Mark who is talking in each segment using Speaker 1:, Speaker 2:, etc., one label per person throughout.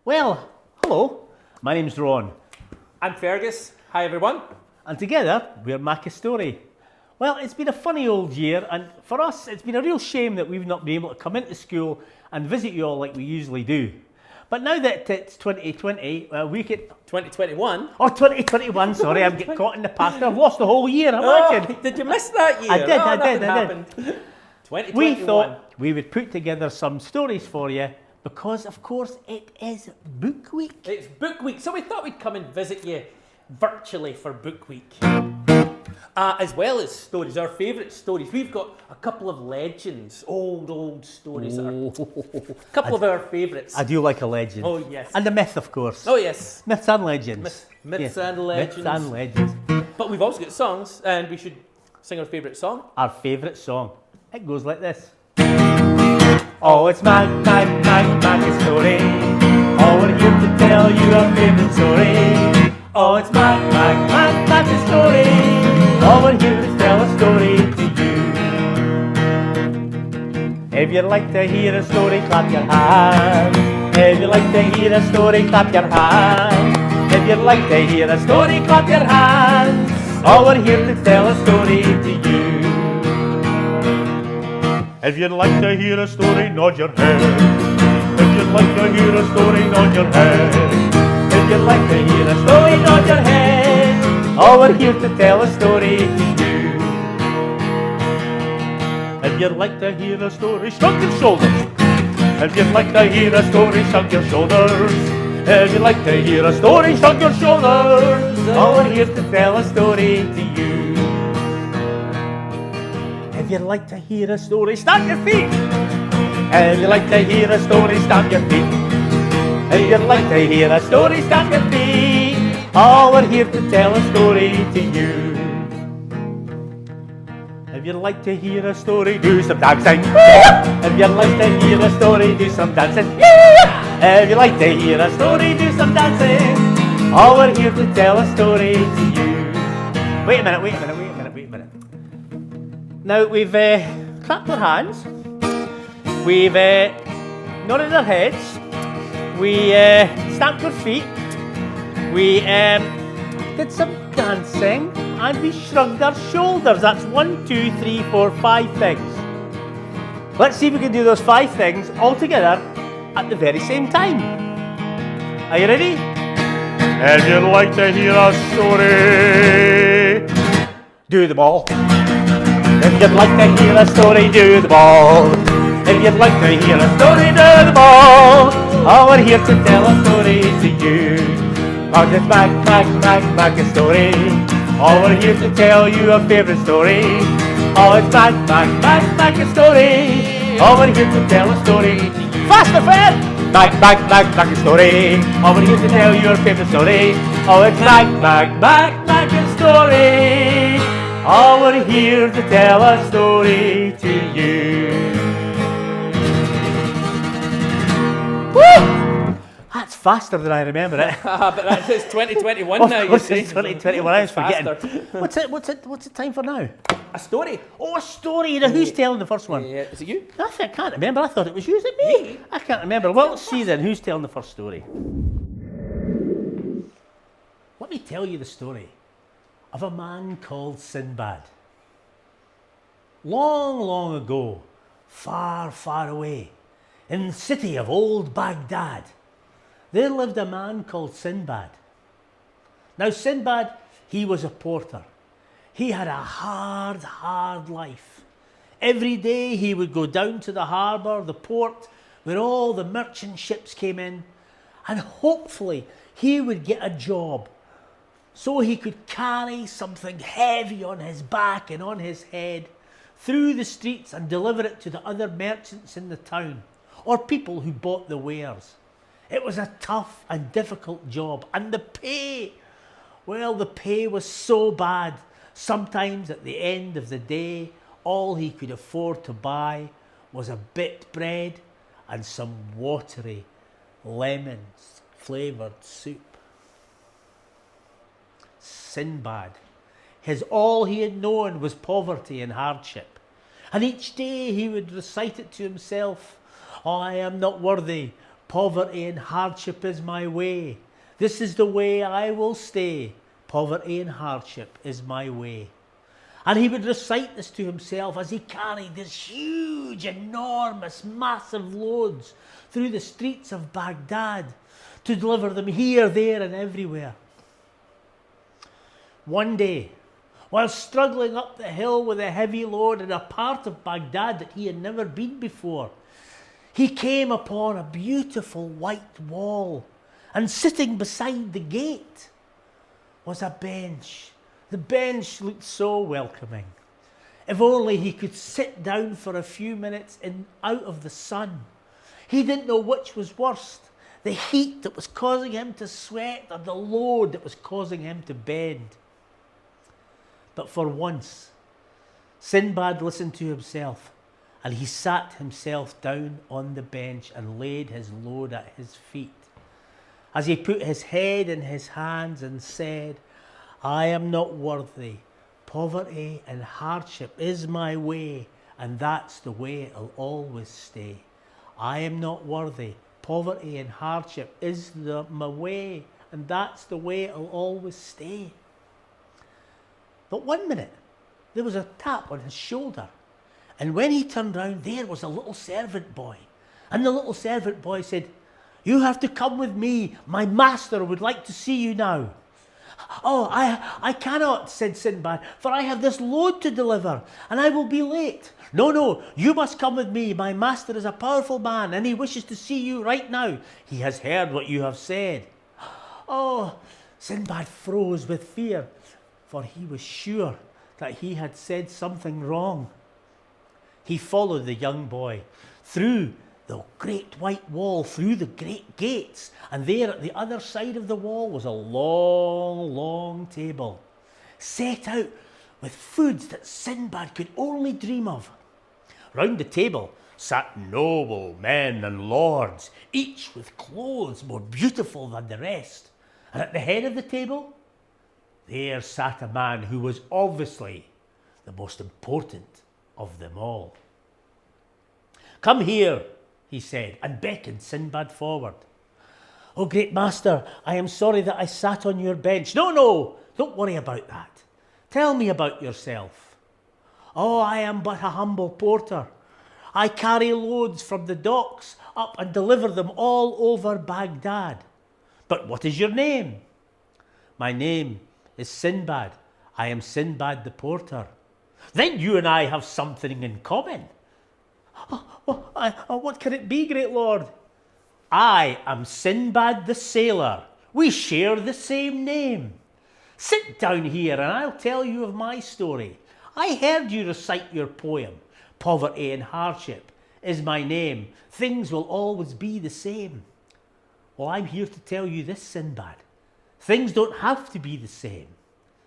Speaker 1: Well, hello, my name's Ron,
Speaker 2: I'm Fergus. Hi everyone.
Speaker 1: and together we're Macastory. Well, it's been a funny old year, and for us it's been a real shame that we've not been able to come into school and visit you all like we usually do. But now that it's 2020, we could...
Speaker 2: 2021.
Speaker 1: Oh, 2021, sorry, I'm getting caught in the past. I've lost the whole year, imagine.
Speaker 2: Oh, did you miss that year?
Speaker 1: I did, I did.
Speaker 2: Happened. 2021.
Speaker 1: We thought we would put together some stories for you because, of course, it is Book Week.
Speaker 2: It's Book Week, so we thought we'd come and visit you virtually for Book Week. As well as stories, our favourite stories. We've got a couple of legends, old stories. That are, a couple of our favourites.
Speaker 1: I do like a legend.
Speaker 2: Oh, yes.
Speaker 1: And the myth, of course.
Speaker 2: Oh, yes.
Speaker 1: Myths and legends.
Speaker 2: Myths
Speaker 1: Yeah.
Speaker 2: and legends.
Speaker 1: Myths and legends.
Speaker 2: But we've also got songs, and we should sing our favourite song.
Speaker 1: Our favourite song. It goes like this. Oh, it's Mac story. Oh, we're here to tell you our favourite story. Oh, it's Mac story. Oh, we're here to tell a story to you. If you'd like to hear a story, clap your hands. If you'd like to hear a story, clap your hands. If you'd like to hear a story, clap your hands. Oh, we're here to tell a story to you. If you'd like to hear a story, nod your head. If you'd like to hear a story, nod your head. If you'd like to hear a story, nod your head. Oh, we're here to tell a story to you. If you'd like to hear a story, shrug your shoulders. If you'd like to hear a story, shrug your shoulders. If you'd like to hear a story, shrug your shoulders. Oh, we're here to tell a story to you. If you'd like to hear a story, stamp your feet. If you'd like to hear a story, stamp your feet. If you'd like to hear a story, stamp your feet. Oh, we're here to tell a story to you. If you'd like to hear a story, do some dancing. If you'd like to hear a story, do some dancing. If you'd like to hear a story, do some dancing. Oh, we're here to tell a story to you. Wait a minute. Now, we've clapped our hands, we've nodded our heads, we stamped our feet, we did some dancing, and we shrugged our shoulders. That's 1, 2, 3, 4, 5 things. Let's see if we can do those 5 things all together at the very same time. Are you ready? If you'd like to hear a story, do them all. If you'd like to hear a story, do them all. If you'd like to hear a story, do them all. Oh, we're here to tell a story to you. Oh, it's Mac a story. Oh, we're here to tell you a favourite story. Oh, it's Mac a story. Oh, we're here to tell a story. Faster, Fred! Mac a story. Oh, we're here to tell you a favourite story. Oh, it's Mac a story. Oh, we're here to tell a story to you. Woo! That's faster than I remember it.
Speaker 2: But it's 2021 now, you see.
Speaker 1: It's 2021, I was forgetting.
Speaker 2: Faster.
Speaker 1: What's it time for now?
Speaker 2: A story.
Speaker 1: Oh, a story. Now, who's telling the first one?
Speaker 2: Yeah, is it you?
Speaker 1: I can't remember. I thought it was you. Is it me? I can't remember. Well, let's see then. Who's telling the first story? Let me tell you the story of a man called Sinbad. Long ago, far away, in the city of old Baghdad, there lived a man called Sinbad. Now, Sinbad, he was a porter. He had a hard life. Every day he would go down to the harbour, the port, where all the merchant ships came in, and hopefully he would get a job so he could carry something heavy on his back and on his head through the streets and deliver it to the other merchants in the town or people who bought the wares. It was a tough and difficult job, and the pay was so bad. Sometimes at the end of the day, all he could afford to buy was a bit bread and some watery, lemon-flavoured soup. Sinbad, all he had known was poverty and hardship. And each day he would recite it to himself, "I am not worthy, Poverty and hardship is my way. This is the way I will stay. Poverty and hardship is my way. And he would recite this to himself as he carried these huge, enormous, massive loads through the streets of Baghdad to deliver them here, there, and everywhere. One day, while struggling up the hill with a heavy load in a part of Baghdad that he had never been before, he came upon a beautiful white wall, and sitting beside the gate was a bench. The bench looked so welcoming. If only he could sit down for a few minutes out of the sun. He didn't know which was worst, the heat that was causing him to sweat or the load that was causing him to bend. But for once, Sinbad listened to himself, and he sat himself down on the bench and laid his load at his feet, as he put his head in his hands and said, I am not worthy. Poverty and hardship is my way, and that's the way it'll always stay. I am not worthy. Poverty and hardship is my way, and that's the way it'll always stay. But one minute, there was a tap on his shoulder, and when he turned round, there was a little servant boy. And the little servant boy said, You have to come with me. My master would like to see you now. Oh, I cannot, said Sinbad, for I have this load to deliver, and I will be late. No, you must come with me. My master is a powerful man, and he wishes to see you right now. He has heard what you have said. Oh, Sinbad froze with fear, for he was sure that he had said something wrong. He followed the young boy through the great white wall, through the great gates, and there at the other side of the wall was a long, long table, set out with foods that Sinbad could only dream of. Round the table sat noble men and lords, each with clothes more beautiful than the rest. And at the head of the table, there sat a man who was obviously the most important of them all. Come here, he said, and beckoned Sinbad forward. Oh, great master, I am sorry that I sat on your bench. No, don't worry about that. Tell me about yourself. Oh, I am but a humble porter. I carry loads from the docks up and deliver them all over Baghdad. But what is your name? My name is Sinbad. I am Sinbad the porter. Then you and I have something in common. What can it be, great lord? I am Sinbad the sailor. We share the same name. Sit down here and I'll tell you of my story. I heard you recite your poem. Poverty and hardship is my name. Things will always be the same. Well, I'm here to tell you this, Sinbad. Things don't have to be the same.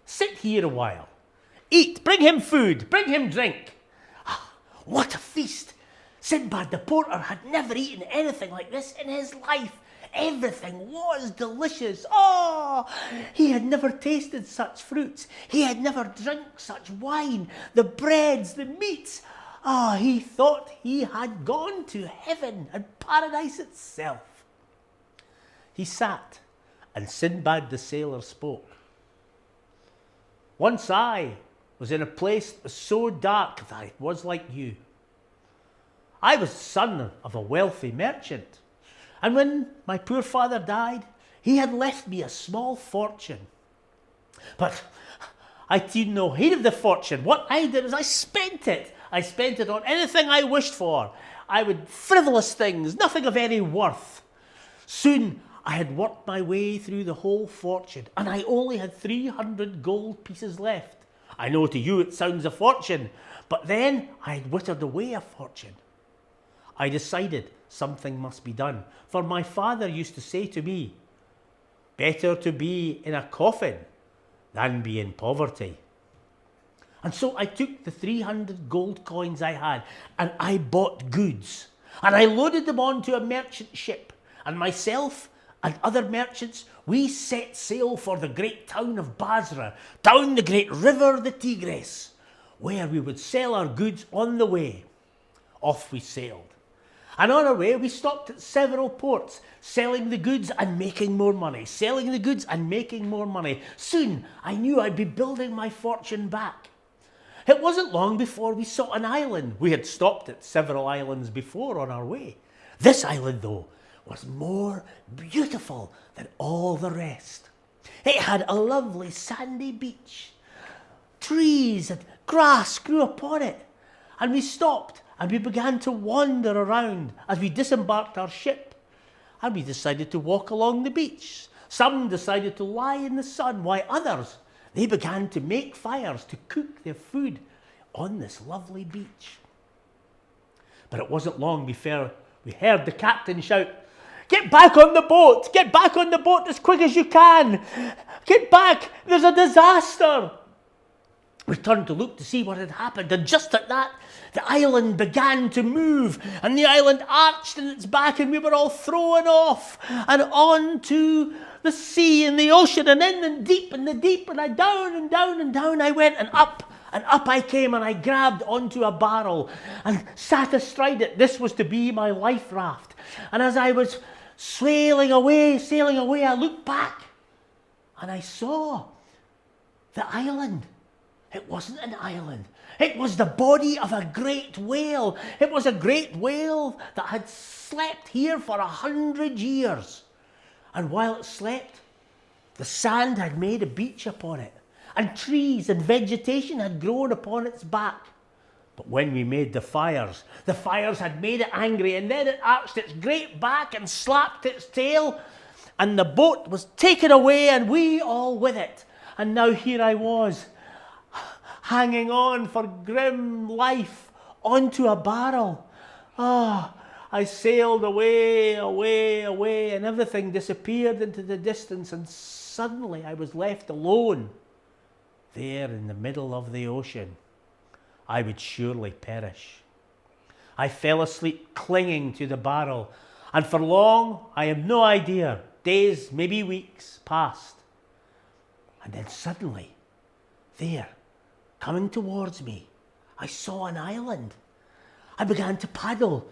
Speaker 1: Sit here a while. Eat. Bring him food. Bring him drink. What a feast! Sinbad the porter had never eaten anything like this in his life. Everything was delicious. Oh, he had never tasted such fruits. He had never drunk such wine. The breads, the meats. He thought he had gone to heaven and paradise itself. He sat, and Sinbad the sailor spoke. Once I was in a place that was so dark that it was like you. I was the son of a wealthy merchant, and when my poor father died, he had left me a small fortune. But I did no heed of the fortune. What I did is I spent it. I spent it on anything I wished for. I would frivolous things, nothing of any worth. Soon I had worked my way through the whole fortune, and I only had 300 gold pieces left. I know to you it sounds a fortune, but then I had whittled away a fortune. I decided something must be done, for my father used to say to me, better to be in a coffin than be in poverty. And so I took the 300 gold coins I had and I bought goods, and I loaded them onto a merchant ship, and myself and other merchants, we set sail for the great town of Basra, down the great river, the Tigris, where we would sell our goods on the way. Off we sailed. And on our way, we stopped at several ports, selling the goods and making more money, selling the goods and making more money. Soon, I knew I'd be building my fortune back. It wasn't long before we saw an island. We had stopped at several islands before on our way. This island, though, was more beautiful than all the rest. It had a lovely sandy beach. Trees and grass grew upon it. And we stopped and we began to wander around as we disembarked our ship. And we decided to walk along the beach. Some decided to lie in the sun, while others, they began to make fires to cook their food on this lovely beach. But it wasn't long before we heard the captain shout, "Get back on the boat! Get back on the boat as quick as you can! Get back! There's a disaster!" We turned to look to see what had happened, and just at that, the island began to move, and the island arched in its back, and we were all thrown off and onto the sea and the ocean, and in the deep, and I down and down and down I went, and up I came, and I grabbed onto a barrel and sat astride it. This was to be my life raft. And as I was sailing away, I looked back, and I saw the island. It wasn't an island. It was the body of a great whale. It was a great whale that had slept here for 100 years. And while it slept, the sand had made a beach upon it, and trees and vegetation had grown upon its back. But when we made the fires had made it angry, and then it arched its great back and slapped its tail, and the boat was taken away, and we all with it. And now here I was, hanging on for grim life onto a barrel. I sailed away, and everything disappeared into the distance, and suddenly I was left alone there in the middle of the ocean. I would surely perish. I fell asleep clinging to the barrel, and for long, I have no idea, days, maybe weeks passed. And then suddenly, there, coming towards me, I saw an island. I began to paddle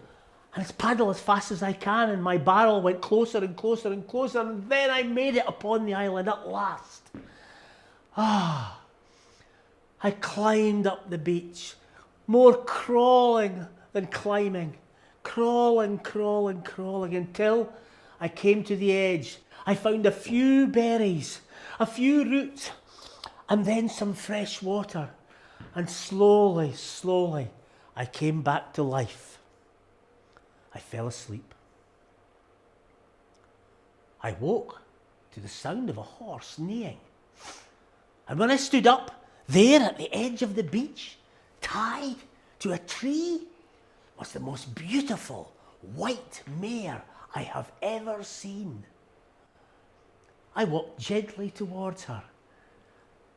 Speaker 1: as fast as I can, and my barrel went closer and closer and closer, and then I made it upon the island at last. I climbed up the beach, more crawling than climbing, crawling, until I came to the edge. I found a few berries, a few roots, and then some fresh water. And slowly, I came back to life. I fell asleep. I woke to the sound of a horse neighing. And when I stood up, there at the edge of the beach, tied to a tree, was the most beautiful white mare I have ever seen. I walked gently towards her,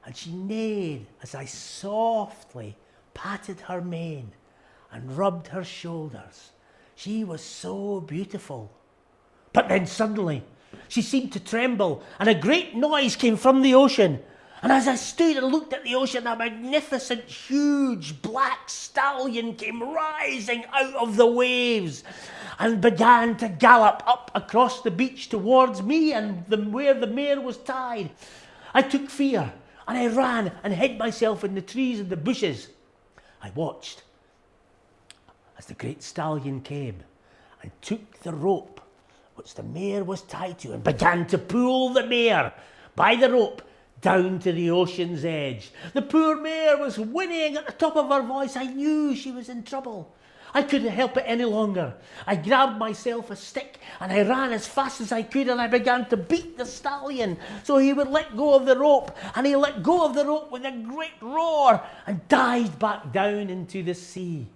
Speaker 1: and she neighed as I softly patted her mane and rubbed her shoulders. She was so beautiful. But then suddenly, she seemed to tremble, and a great noise came from the ocean. And as I stood and looked at the ocean, a magnificent, huge black stallion came rising out of the waves and began to gallop up across the beach towards me and where the mare was tied. I took fear, and I ran and hid myself in the trees and the bushes. I watched as the great stallion came and took the rope which the mare was tied to and began to pull the mare by the rope down to the ocean's edge. The poor mare was whinnying at the top of her voice. I knew she was in trouble. I couldn't help it any longer. I grabbed myself a stick and I ran as fast as I could, and I began to beat the stallion so he would let go of the rope. And he let go of the rope with a great roar and dived back down into the sea.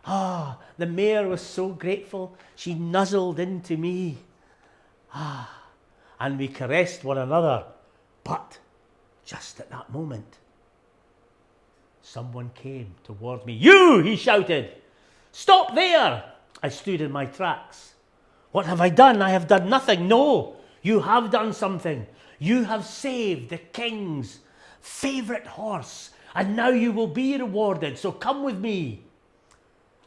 Speaker 1: The mare was so grateful, she nuzzled into me. And we caressed one another. But just at that moment, someone came towards me. "You!" he shouted. "Stop there!" I stood in my tracks. "What have I done? I have done nothing." "No, you have done something. You have saved the king's favourite horse, and now you will be rewarded, so come with me."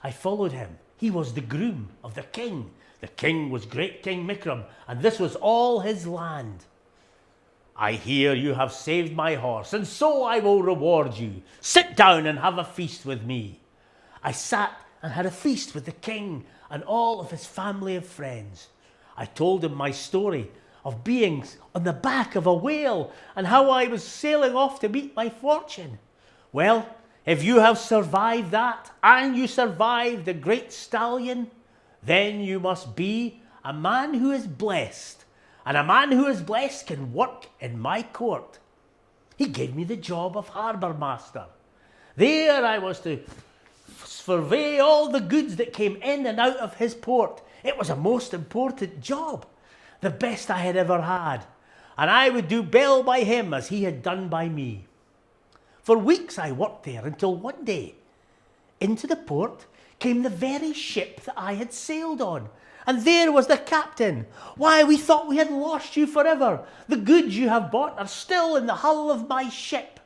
Speaker 1: I followed him. He was the groom of the king. The king was great King Mikram, and this was all his land. I hear you have saved my horse, and so I will reward you. Sit down and have a feast with me. I sat and had a feast with the king and all of his family and friends. I told him my story of being on the back of a whale and how I was sailing off to meet my fortune. Well, if you have survived that and you survived the great stallion, then you must be a man who is blessed. And a man who is blessed can work in my court. He gave me the job of harbour master. There I was to survey all the goods that came in and out of his port. It was a most important job, the best I had ever had. And I would do bell by him as he had done by me. For weeks I worked there until one day, into the port came the very ship that I had sailed on. And there was the captain. Why, we thought we had lost you forever. The goods you have bought are still in the hull of my ship.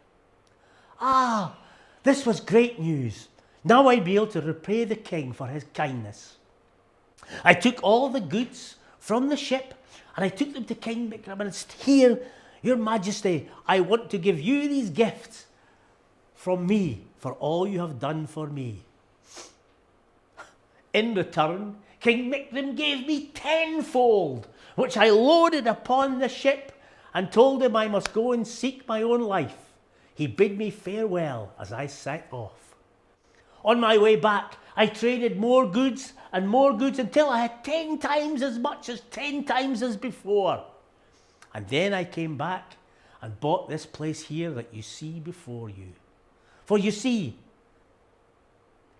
Speaker 1: Ah, this was great news. Now I'd be able to repay the king for his kindness. I took all the goods from the ship and I took them to King Mikram and said, "Here, your majesty, I want to give you these gifts from me for all you have done for me." In return, King Mikram gave me tenfold, which I loaded upon the ship and told him I must go and seek my own life. He bid me farewell as I set off. On my way back, I traded more goods until I had 10 times as much as 10 times as before. And then I came back and bought this place here that you see before you. For you see,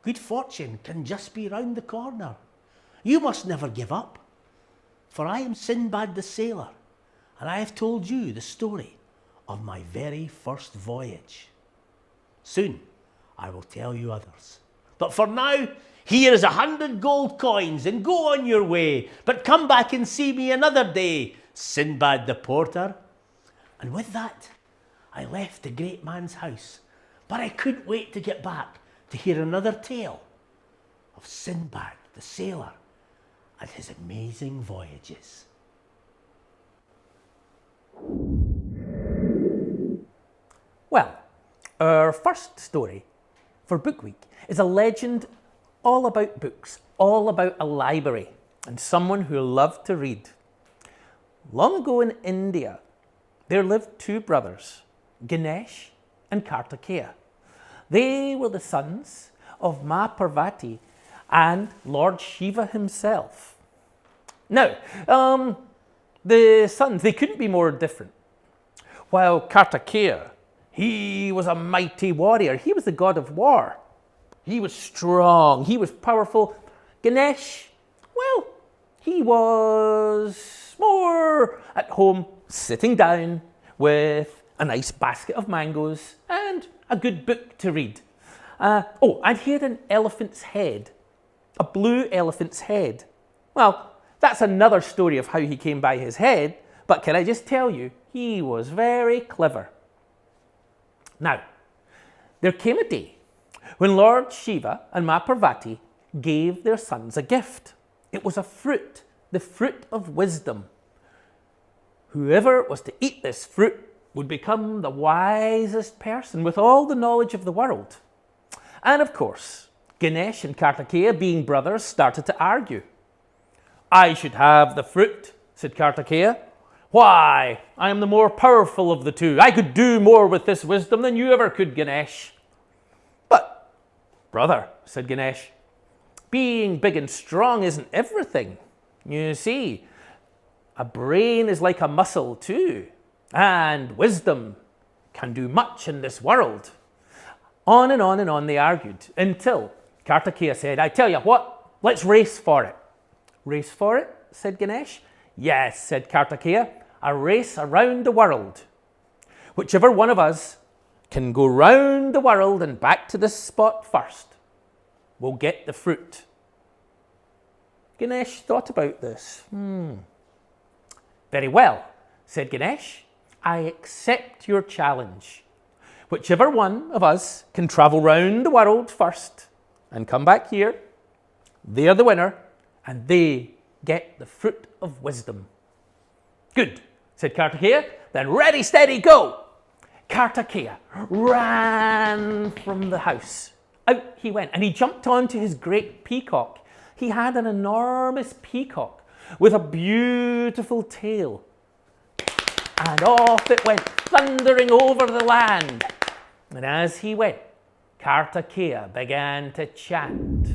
Speaker 1: good fortune can just be round the corner. You must never give up. For I am Sinbad the sailor, and I have told you the story of my very first voyage. Soon I will tell you others. But for now, here is 100 gold coins, and go on your way. But come back and see me another day, Sinbad the porter. And with that, I left the great man's house. But I couldn't wait to get back to hear another tale of Sinbad the sailor and his amazing voyages.
Speaker 2: Well, our first story for Book Week is a legend all about books, all about a library and someone who loved to read. Long ago in India, there lived two brothers, Ganesh and Kartikeya. They were the sons of Ma Parvati and Lord Shiva himself. Now, the sons, they couldn't be more different. While Kartikeya, he was a mighty warrior. He was the god of war. He was strong. He was powerful. Ganesh, well, he was more at home, sitting down with a nice basket of mangoes and a good book to read. And he had an elephant's head, a blue elephant's head. Well, that's another story of how he came by his head, but can I just tell you, he was very clever. Now, there came a day when Lord Shiva and Ma Parvati gave their sons a gift. It was a fruit, the fruit of wisdom. Whoever was to eat this fruit would become the wisest person with all the knowledge of the world. And of course, Ganesh and Kartikeya, being brothers, started to argue. "I should have the fruit," said Kartikeya. "Why? I am the more powerful of the two. I could do more with this wisdom than you ever could, Ganesh." "But, brother," said Ganesh, "being big and strong isn't everything. You see, a brain is like a muscle too, and wisdom can do much in this world." On and on and on they argued until Kartikeya said, "I tell you what, let's race for it." "Race for it?" said Ganesh. "Yes," said Kartikeya, "a race around the world. Whichever one of us can go round the world and back to this spot first will get the fruit." Ganesh thought about this. "Very well," said Ganesh. "I accept your challenge. Whichever one of us can travel round the world first and come back here They're the winner, and they get the fruit of wisdom. Good, said Kartikeya. Then ready, steady, go. Kartikeya ran from the house. Out he went, and he jumped onto his great peacock. He had an enormous peacock with a beautiful tail. And off it went, thundering over the land. And as he went, Kartikeya began to chant.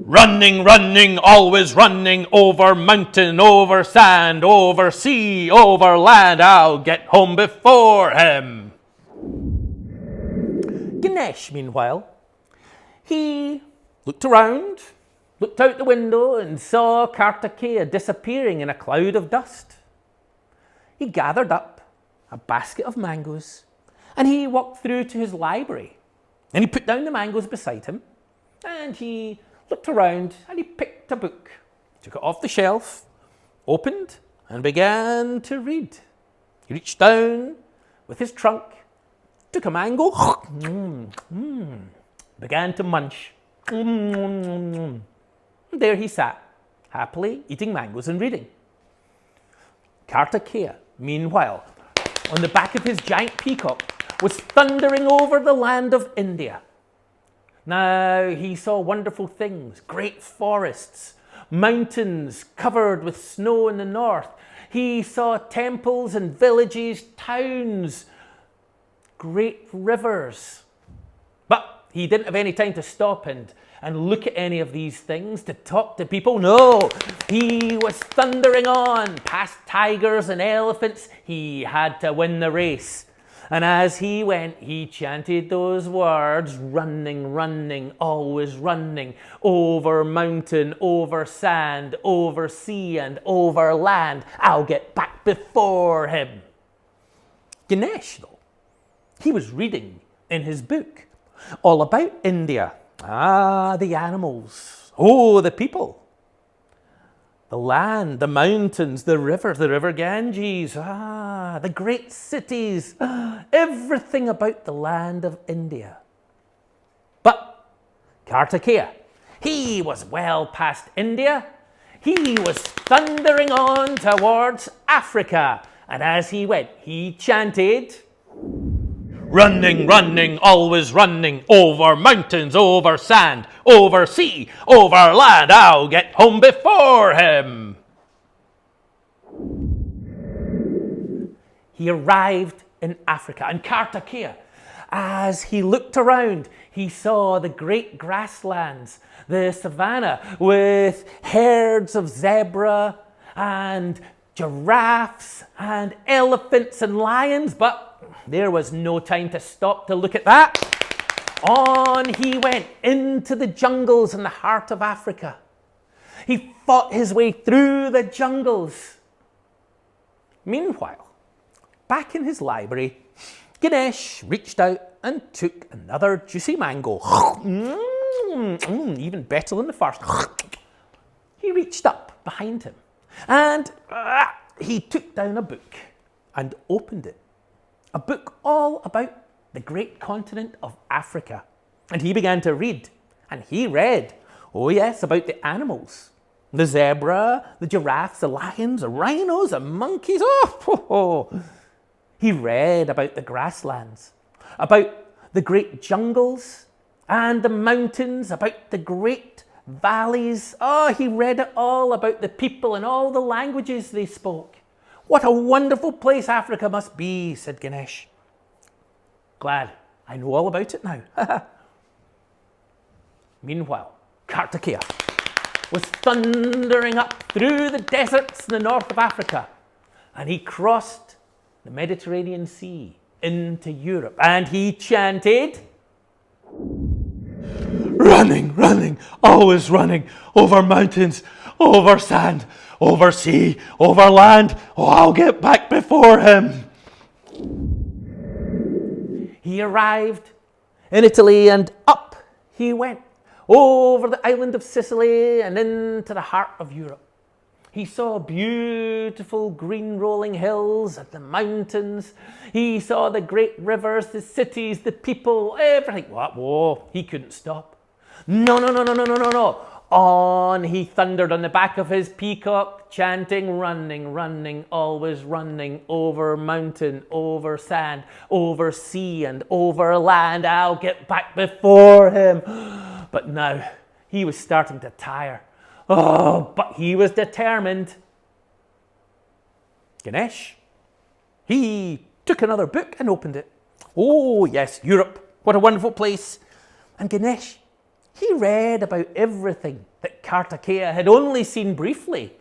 Speaker 1: Running, running, always running, over mountain, over sand, over sea, over land, I'll get home before him.
Speaker 2: Ganesh, meanwhile, he looked around, looked out the window and saw Kartikeya disappearing in a cloud of dust. He gathered up a basket of mangoes and he walked through to his library and he put down the mangoes beside him and he looked around and he picked a book, took it off the shelf, opened and began to read. He reached down with his trunk, took a mango, began to munch. And there he sat, happily eating mangoes and reading. Kartikeya, meanwhile, on the back of his giant peacock, was thundering over the land of India. Now he saw wonderful things, great forests, mountains covered with snow in the north. He saw temples and villages, towns, great rivers. But he didn't have any time to stop and look at any of these things, to talk to people. No, he was thundering on past tigers and elephants. He had to win the race. And as he went, he chanted those words, running, running, always running, over mountain, over sand, over sea, and over land. I'll get back before him. Ganesh, though, he was reading in his book all about India. The animals. Oh, the people. The land, the mountains, the river Ganges. The great cities. Everything about the land of India. But Kartikeya, he was well past India. He was thundering on towards Africa. And as he went, he chanted,
Speaker 1: Running, running, always running, over mountains, over sand, over sea, over land, I'll get home before him.
Speaker 2: He arrived in Africa, and Kartikeya, as he looked around, he saw the great grasslands, the savannah with herds of zebra and giraffes and elephants and lions, but there was no time to stop to look at that. On he went into the jungles in the heart of Africa. He fought his way through the jungles. Meanwhile, back in his library, Ganesh reached out and took another juicy mango. Even better than the first. He reached up behind him and he took down a book and opened it. A book all about the great continent of Africa. And he began to read. And he read, oh yes, about the animals. The zebra, the giraffes, the lions, the rhinos, the monkeys. He read about the grasslands, about the great jungles and the mountains, about the great valleys. He read it all about the people and all the languages they spoke. What a wonderful place Africa must be, said Ganesh. Glad I know all about it now. Meanwhile, Kartikeya was thundering up through the deserts in the north of Africa, and he crossed the Mediterranean Sea into Europe, and he chanted,
Speaker 1: Running, running, always running, over mountains, over sand, over sea, over land, I'll get back before him.
Speaker 2: He arrived in Italy and up he went over the island of Sicily and into the heart of Europe. He saw beautiful green rolling hills and the mountains. He saw the great rivers, the cities, the people, everything. Whoa, he couldn't stop. No, no, no, no, no, no, no, no. On he thundered on the back of his peacock, chanting, running, running, always running, over mountain, over sand, over sea and over land. I'll get back before him. But now he was starting to tire. Oh, but he was determined. Ganesh, he took another book and opened it. Oh, yes, Europe. What a wonderful place. And Ganesh, he read about everything that Kartikeya had only seen briefly.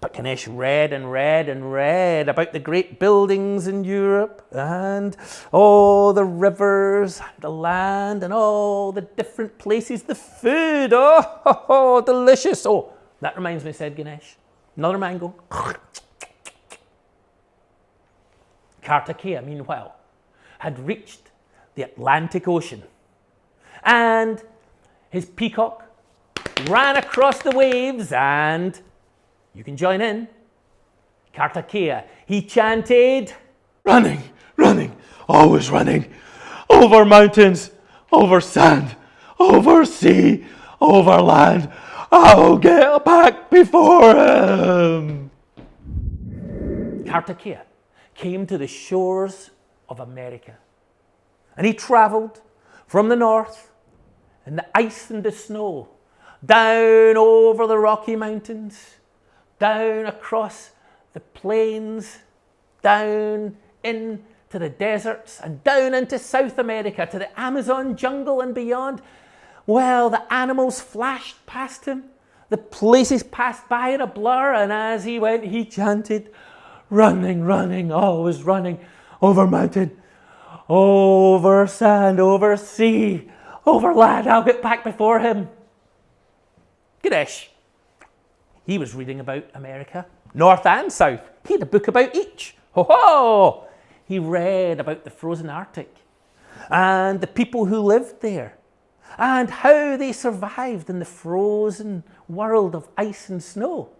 Speaker 2: But Ganesh read and read and read about the great buildings in Europe and all the rivers, the land and all the different places, the food. Oh, delicious. Oh, that reminds me, said Ganesh. Another mango. Kartikeya, meanwhile, had reached the Atlantic Ocean. And his peacock ran across the waves and, you can join in, Kartikeya, he chanted,
Speaker 1: running, running, always running, over mountains, over sand, over sea, over land. I'll get back before him.
Speaker 2: Kartikeya came to the shores of America. And he traveled from the north in the ice and the snow, down over the Rocky Mountains, down across the plains, down into the deserts, and down into South America to the Amazon jungle and beyond. Well, the animals flashed past him, the places passed by in a blur, and as he went, he chanted, running, running, always running, over mountain, over sand, over sea, over land. I'll get back before him. Ganesh, he was reading about America, north and south. He had a book about each. Ho ho! He read about the frozen Arctic and the people who lived there and how they survived in the frozen world of ice and snow.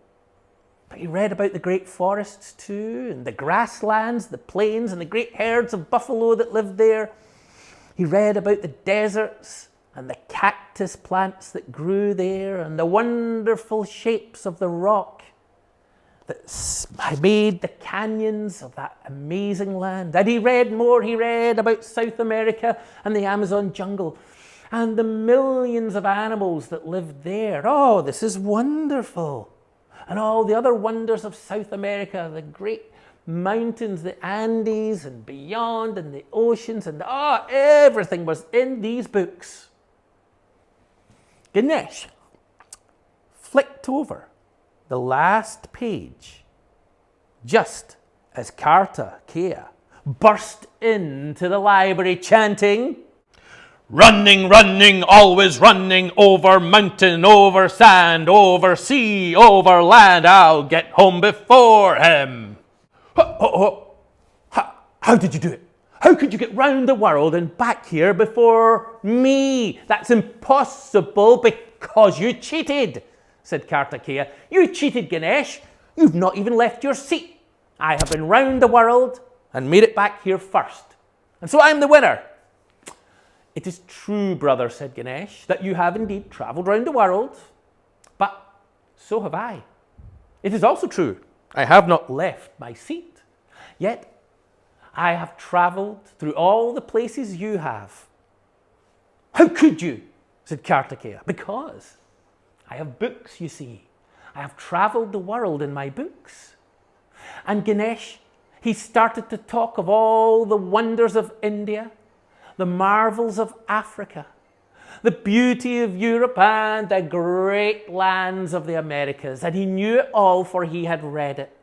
Speaker 2: But he read about the great forests too, and the grasslands, the plains, and the great herds of buffalo that lived there. He read about the deserts and the cactus plants that grew there and the wonderful shapes of the rock that made the canyons of that amazing land. And he read more. He read about South America and the Amazon jungle and the millions of animals that lived there. Oh, this is wonderful. And all the other wonders of South America, the great mountains, the Andes and beyond, and the oceans, and everything was in these books. Ganesh flicked over the last page just as Kartikeya burst into the library chanting, running, running, always running, over mountain, over sand, over sea, over land, I'll get home before him. How did you do it? How could you get round the world and back here before me? That's impossible because you cheated, said Kartikeya. You cheated, Ganesh. You've not even left your seat. I have been round the world and made it back here first. And so I'm the winner. It is true, brother, said Ganesh, that you have indeed travelled round the world, but so have I. It is also true, I have not left my seat. Yet, I have travelled through all the places you have. How could you? Said Kartikeya. Because I have books, you see. I have travelled the world in my books. And Ganesh, he started to talk of all the wonders of India, the marvels of Africa, the beauty of Europe, and the great lands of the Americas. And he knew it all, for he had read it.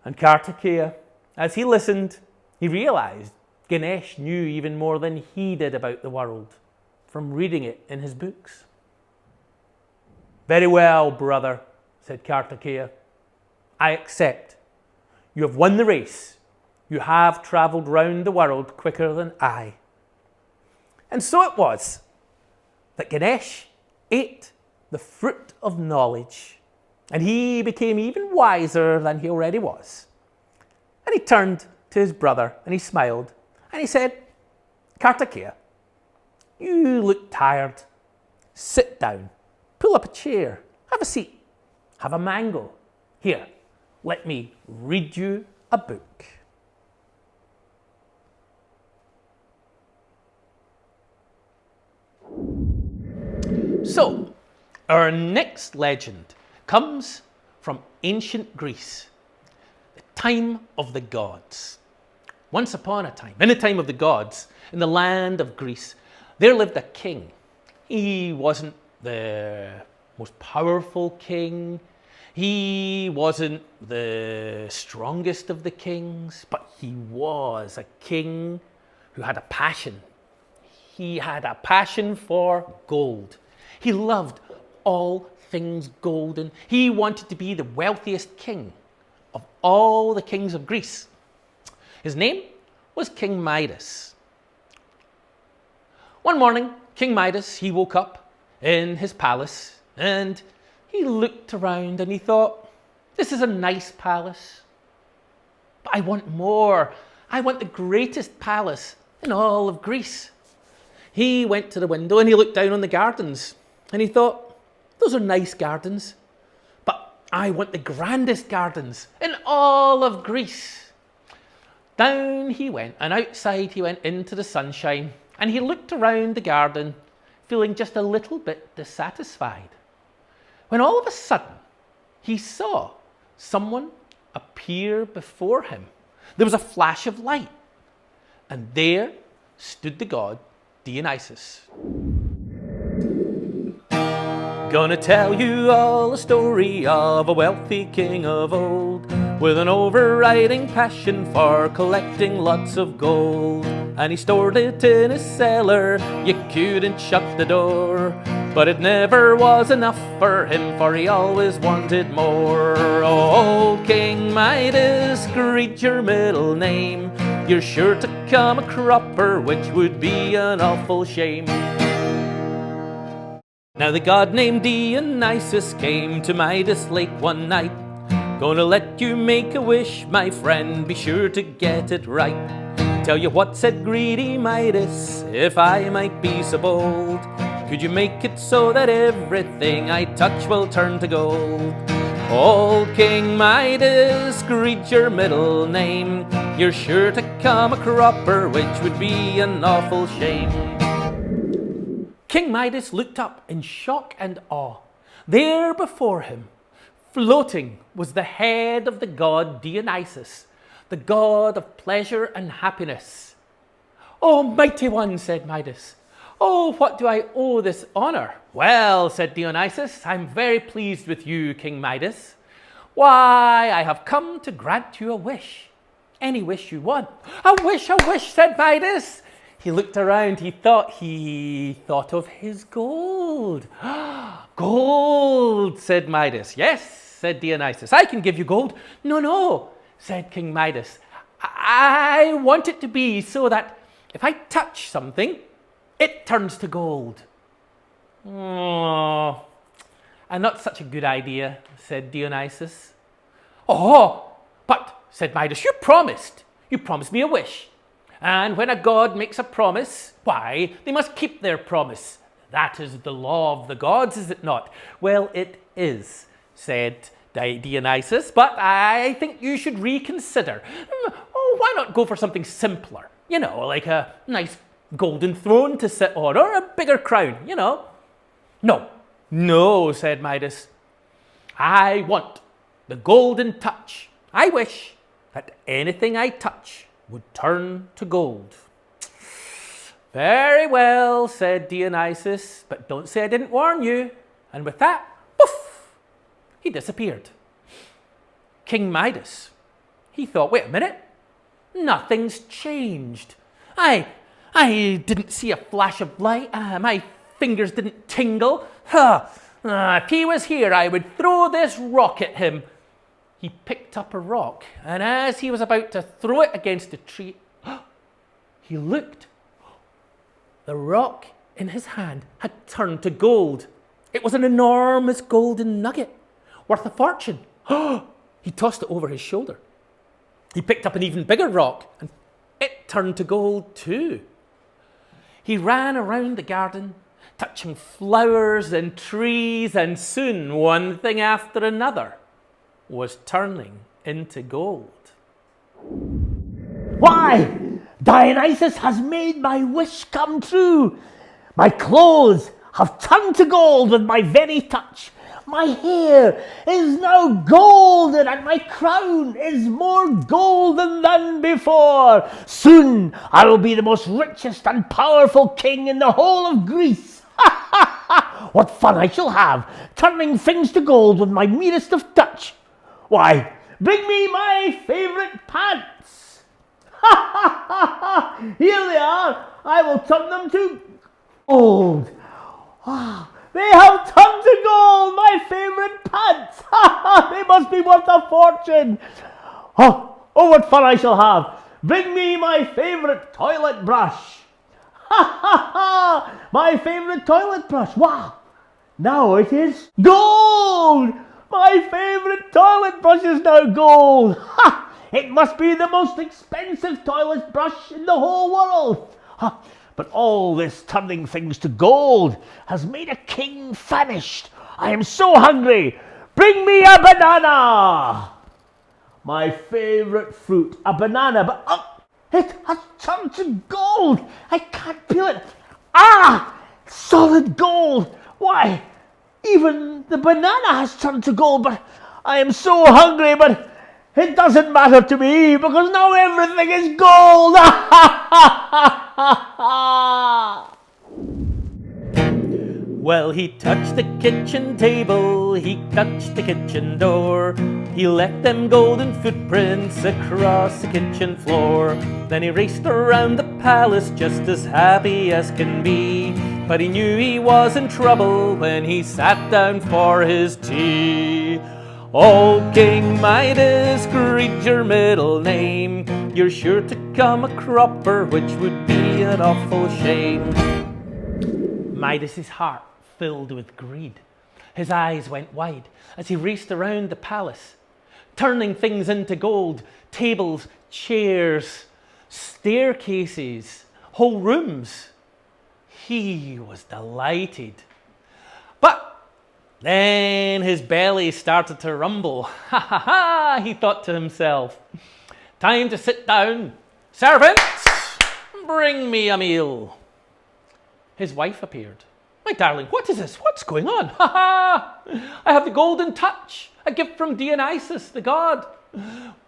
Speaker 2: And Kartikeya, as he listened, he realized Ganesh knew even more than he did about the world from reading it in his books. Very well, brother, said Kartikeya. I accept. You have won the race. You have travelled round the world quicker than I. And so it was that Ganesh ate the fruit of knowledge, and he became even wiser than he already was. And he turned to his brother and he smiled and he said, Kartikeya, you look tired Sit down, pull up a chair, have a seat, have a mango. Here, let me read you a book. So, our next legend comes from ancient Greece, the time of the gods. Once upon a time, in the time of the gods, in the land of Greece, there lived a king. He wasn't the most powerful king. He wasn't the strongest of the kings, but he was a king who had a passion. He had a passion for gold. He loved all things golden. He wanted to be the wealthiest king of all the kings of Greece. His name was King Midas. One morning, King Midas, he woke up in his palace and he looked around and he thought, this is a nice palace, but I want more. I want the greatest palace in all of Greece. He went to the window and he looked down on the gardens and he thought, those are nice gardens, but I want the grandest gardens in all of Greece. Down he went, and outside he went into the sunshine, and he looked around the garden, feeling just a little bit dissatisfied. When all of a sudden, he saw someone appear before him. There was a flash of light, and there stood the god Dionysus. Gonna tell you all a story of a wealthy king of old, with an overriding passion for collecting lots of gold. And he stored it in his cellar, you couldn't shut the door. But it never was enough for him, for he always wanted more. Oh, old King Midas, read your middle name. You're sure to come a cropper, which would be an awful shame. Now the god named Dionysus came to Midas Lake one night. Gonna let you make a wish, my friend, be sure to get it right. Tell you what, said greedy Midas, if I might be so bold, could you make it so that everything I touch will turn to gold? Old King Midas, read your middle name. You're sure to come a cropper, which would be an awful shame. King Midas looked up in shock and awe. There before him, floating, was the head of the god Dionysus, the god of pleasure and happiness. "Oh, mighty one," said Midas, "oh, what do I owe this honor?" "Well," said Dionysus, "I'm very pleased with you, King Midas. Why, I have come to grant you a wish. Any wish you want." A wish, said Midas. He looked around, he thought of his gold. "Gold," said Midas. "Yes," said Dionysus, "I can give you gold." No, said King Midas. I want it to be so that if I touch something, it turns to gold." "Oh, and not such a good idea," said Dionysus. "Oh, but," said Midas, you promised me a wish. And when a god makes a promise, why, they must keep their promise. That is the law of the gods, is it not?" "Well, it is," said Dionysus, "but I think you should reconsider. Oh, why not go for something simpler? You know, like a nice golden throne to sit on, or a bigger crown, you know." No, said Midas. "I want the golden touch. I wish that anything I touch would turn to gold." "Very well," said Dionysus, "but don't say I didn't warn you." And with that, poof, he disappeared. King Midas, he thought, wait a minute, nothing's changed. I didn't see a flash of light. My fingers didn't tingle. If he was here, I would throw this rock at him. He picked up a rock, and as he was about to throw it against a tree, he looked. The rock in his hand had turned to gold. It was an enormous golden nugget, worth a fortune. He tossed it over his shoulder. He picked up an even bigger rock, and it turned to gold too. He ran around the garden, touching flowers and trees, and soon one thing after another was turning into gold.
Speaker 1: Why, Dionysus has made my wish come true. My clothes have turned to gold with my very touch. My hair is now golden, and my crown is more golden than before. Soon I will be the most richest and powerful king in the whole of Greece. What fun I shall have, turning things to gold with my merest of touch. Why, bring me my favourite pants. Here they are. I will turn them to gold. Wow. They have turned to gold, my favourite pants. They must be worth a fortune. Oh, what fun I shall have. Bring me my favourite toilet brush. My favourite toilet brush. Wow. Now it is gold. My favourite toilet brush is now gold. It must be the most expensive toilet brush in the whole world. But all this turning things to gold has made a king famished. I am so hungry. Bring me a banana. My favourite fruit, a banana. But it has turned to gold. I can't peel it. Solid gold. Why, even the banana has turned to gold. But I am so hungry. But it doesn't matter to me because now everything is gold.
Speaker 2: Well, he touched the kitchen table, he touched the kitchen door. He left them golden footprints across the kitchen floor. Then he raced around the palace just as happy as can be. But he knew he was in trouble when he sat down for his tea. Oh, King Midas, read your middle name. You're sure to come a cropper, which would be an awful shame. Midas's heart filled with greed. His eyes went wide as he raced around the palace, turning things into gold. Tables, chairs, staircases, whole rooms. He was delighted. But then his belly started to rumble. Ha ha ha, he thought to himself. Time to sit down. Servants, bring me a meal. His wife appeared. My darling, what is this? What's going on? Ha ha! I have the golden touch, a gift from Dionysus, the god.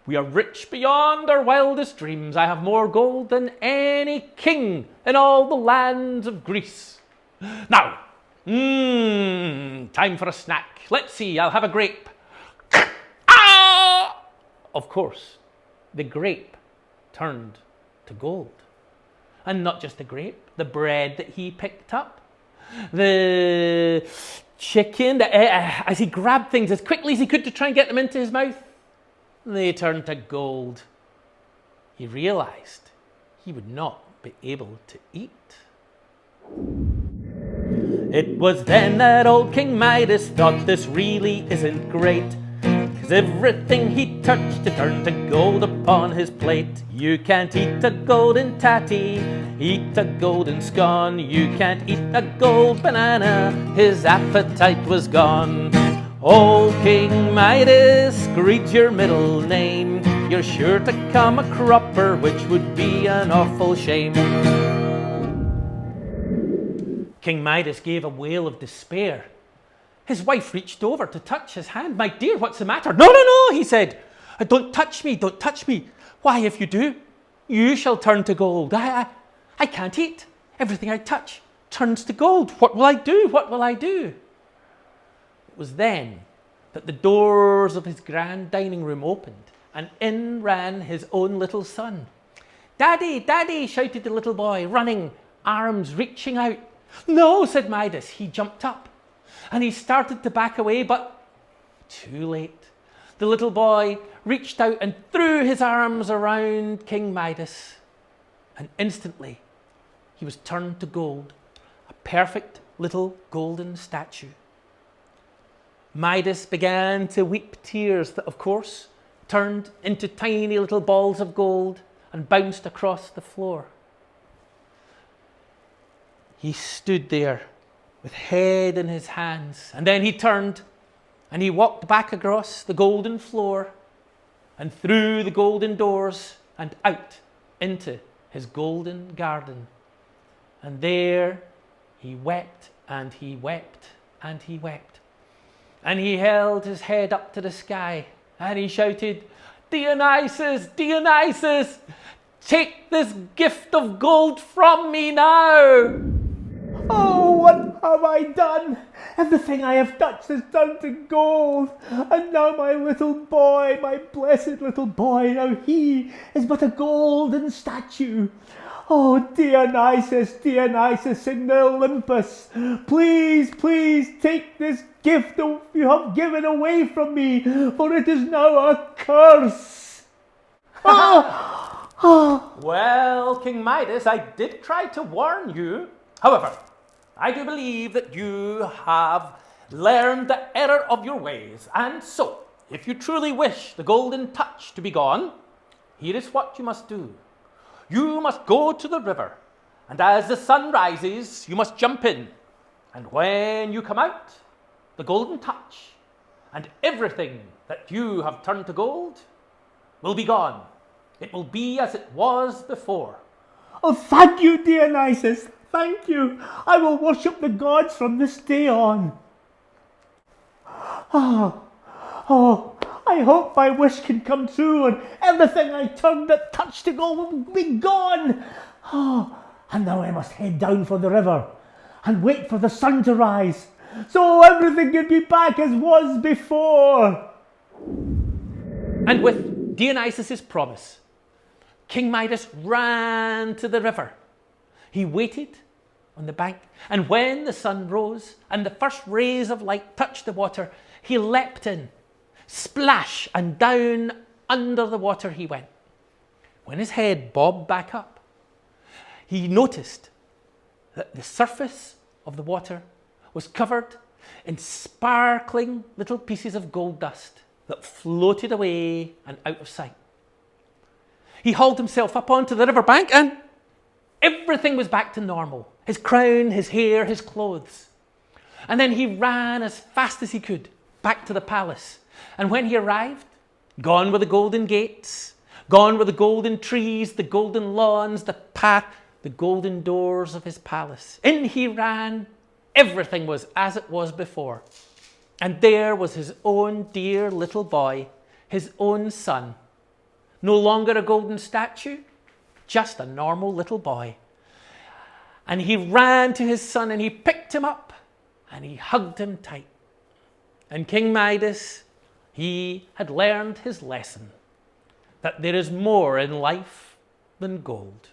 Speaker 2: We are rich beyond our wildest dreams. I have more gold than any king in all the lands of Greece. Now, time for a snack. Let's see, I'll have a grape. Of course, the grape turned to gold. And not just the grape, the bread that he picked up, the chicken, as he grabbed things as quickly as he could to try and get them into his mouth, they turned to gold. He realized he would not be able to eat. It was then that old King Midas thought this really isn't great, 'cause everything he touched it turned to gold upon his plate. You can't eat a golden tatty, eat a golden scone. You can't eat a gold banana, his appetite was gone. Oh, King Midas, read your middle name. You're sure to come a cropper, which would be an awful shame. King Midas gave a wail of despair. His wife reached over to touch his hand. My dear, what's the matter? No, no, no, he said. Don't touch me, don't touch me. Why, if you do, you shall turn to gold. I can't eat. Everything I touch turns to gold. What will I do? What will I do? It was then that the doors of his grand dining room opened, and in ran his own little son. Daddy, Daddy, shouted the little boy, running, arms reaching out. No, said Midas. He jumped up and he started to back away, but too late. The little boy reached out and threw his arms around King Midas, and instantly he was turned to gold, a perfect little golden statue. Midas began to weep tears that, of course, turned into tiny little balls of gold and bounced across the floor. He stood there, with head in his hands. And then he turned and he walked back across the golden floor and through the golden doors and out into his golden garden. And there he wept and he wept and he wept. And he held his head up to the sky and he shouted, "Dionysus, Dionysus, take this gift of gold from me now."
Speaker 1: Oh, what have I done? Everything I have touched has turned to gold. And now my little boy, my blessed little boy, now he is but a golden statue. Oh, Dionysus, Dionysus in the Olympus, please, please take this gift you have given away from me, for it is now a curse.
Speaker 2: Well, King Midas, I did try to warn you. However, I do believe that you have learned the error of your ways. And so, if you truly wish the golden touch to be gone, here is what you must do. You must go to the river, and as the sun rises, you must jump in. And when you come out, the golden touch and everything that you have turned to gold will be gone. It will be as it was before.
Speaker 1: Oh, thank you, Dionysus. Thank you. I will worship the gods from this day on. I hope my wish can come true and everything I touched to gold will be gone. And now I must head down for the river and wait for the sun to rise so everything can be back as was before.
Speaker 2: And with Dionysus' promise, King Midas ran to the river. He waited on the bank, and when the sun rose and the first rays of light touched the water, he leapt in, splash, and down under the water he went. When his head bobbed back up, he noticed that the surface of the water was covered in sparkling little pieces of gold dust that floated away and out of sight. He hauled himself up onto the riverbank and everything was back to normal. His crown, his hair, his clothes. And then he ran as fast as he could back to the palace. And when he arrived, gone were the golden gates, gone were the golden trees, the golden lawns, the path, the golden doors of his palace. In he ran. Everything was as it was before. And there was his own dear little boy, his own son. No longer a golden statue, just a normal little boy. And he ran to his son and he picked him up and he hugged him tight. And King Midas, he had learned his lesson, that there is more in life than gold.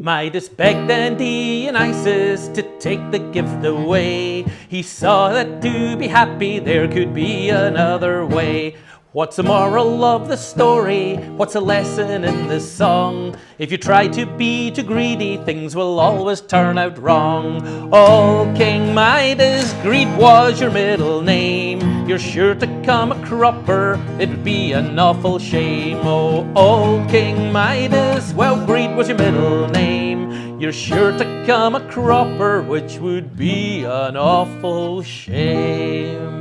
Speaker 2: Midas begged and Dionysus to take the gift away. He saw that to be happy there could be another way. What's the moral of the story? What's a lesson in this song? If you try to be too greedy, things will always turn out wrong. Oh, King Midas, greed was your middle name. You're sure to come a cropper, it would be an awful shame. Oh, King Midas, well, greed was your middle name. You're sure to come a cropper, which would be an awful shame.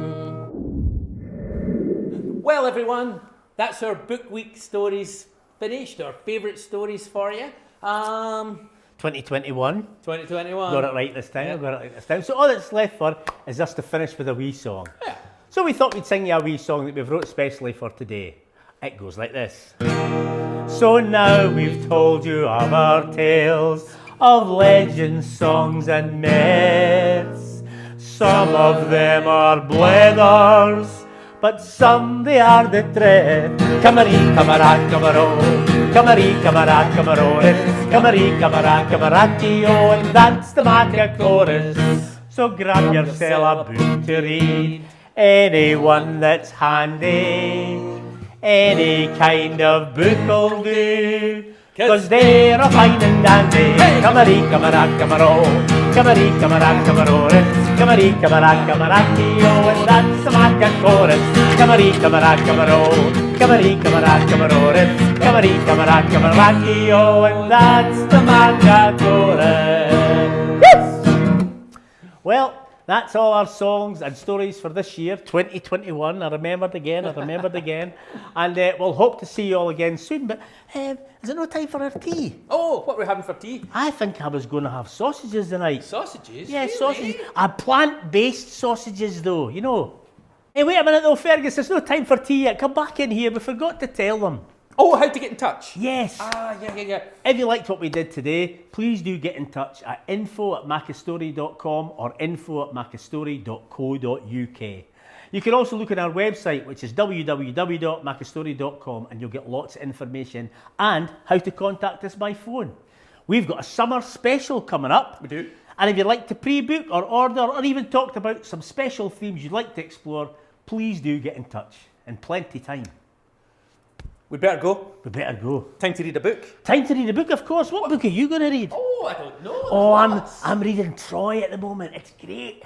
Speaker 2: Well, everyone, that's our Book Week stories finished, our favourite stories for you.
Speaker 1: 2021.
Speaker 2: 2021.
Speaker 1: Got it right this time.
Speaker 2: Yeah.
Speaker 1: Got it right this time. So all that's left for is us to finish with a wee song.
Speaker 2: Yeah.
Speaker 1: So we thought we'd sing you a wee song that we've wrote specially for today. It goes like this. So now we've told you of our tales of legends, songs and myths. Some of them are blethers, but some they are the truth. Camaree, camarade, camaro. Camaree, camarade, camaro. Camaree, camarade, camaratio. And that's the Maca chorus. So grab yourself a book to read, any one that's handy. Any kind of book'll do, 'cause they're a fine and dandy. Camaree, camarade, camaro. Camaree, camarade, camaroris. Camaree, camarade, camaratio. And that's the Maca chorus. Camaree, camarade, camaro. Camaree, camarade, camaroris. Camaree, camarade, camaratio. And that's the Maca chorus. Well, that's all our songs and stories for this year, 2021. I remembered again. And we'll hope to see you all again soon. But is it no time for our tea?
Speaker 2: Oh, what we're having for tea?
Speaker 1: I think I was going to have sausages tonight.
Speaker 2: Sausages?
Speaker 1: Yeah,
Speaker 2: Really?
Speaker 1: sausages. Plant-based sausages, though, you know. Hey, wait a minute, though, Fergus. There's no time for tea yet. Come back in here. We forgot to tell them.
Speaker 2: Oh, how to get in touch?
Speaker 1: Yes.
Speaker 2: Yeah.
Speaker 1: If you liked what we did today, please do get in touch at info@macastory.com or info@macastory.co.uk. You can also look at our website, which is www.macastory.com, and you'll get lots of information and how to contact us by phone. We've got a summer special coming up.
Speaker 2: We do.
Speaker 1: And if you'd like to pre-book or order or even talk about some special themes you'd like to explore, please do get in touch. In plenty time.
Speaker 2: We better go.
Speaker 1: We better go.
Speaker 2: Time to read a book.
Speaker 1: Time to read a book, of course. What book are you going to read?
Speaker 2: Oh, I don't know.
Speaker 1: Oh, I'm reading Troy at the moment. It's great.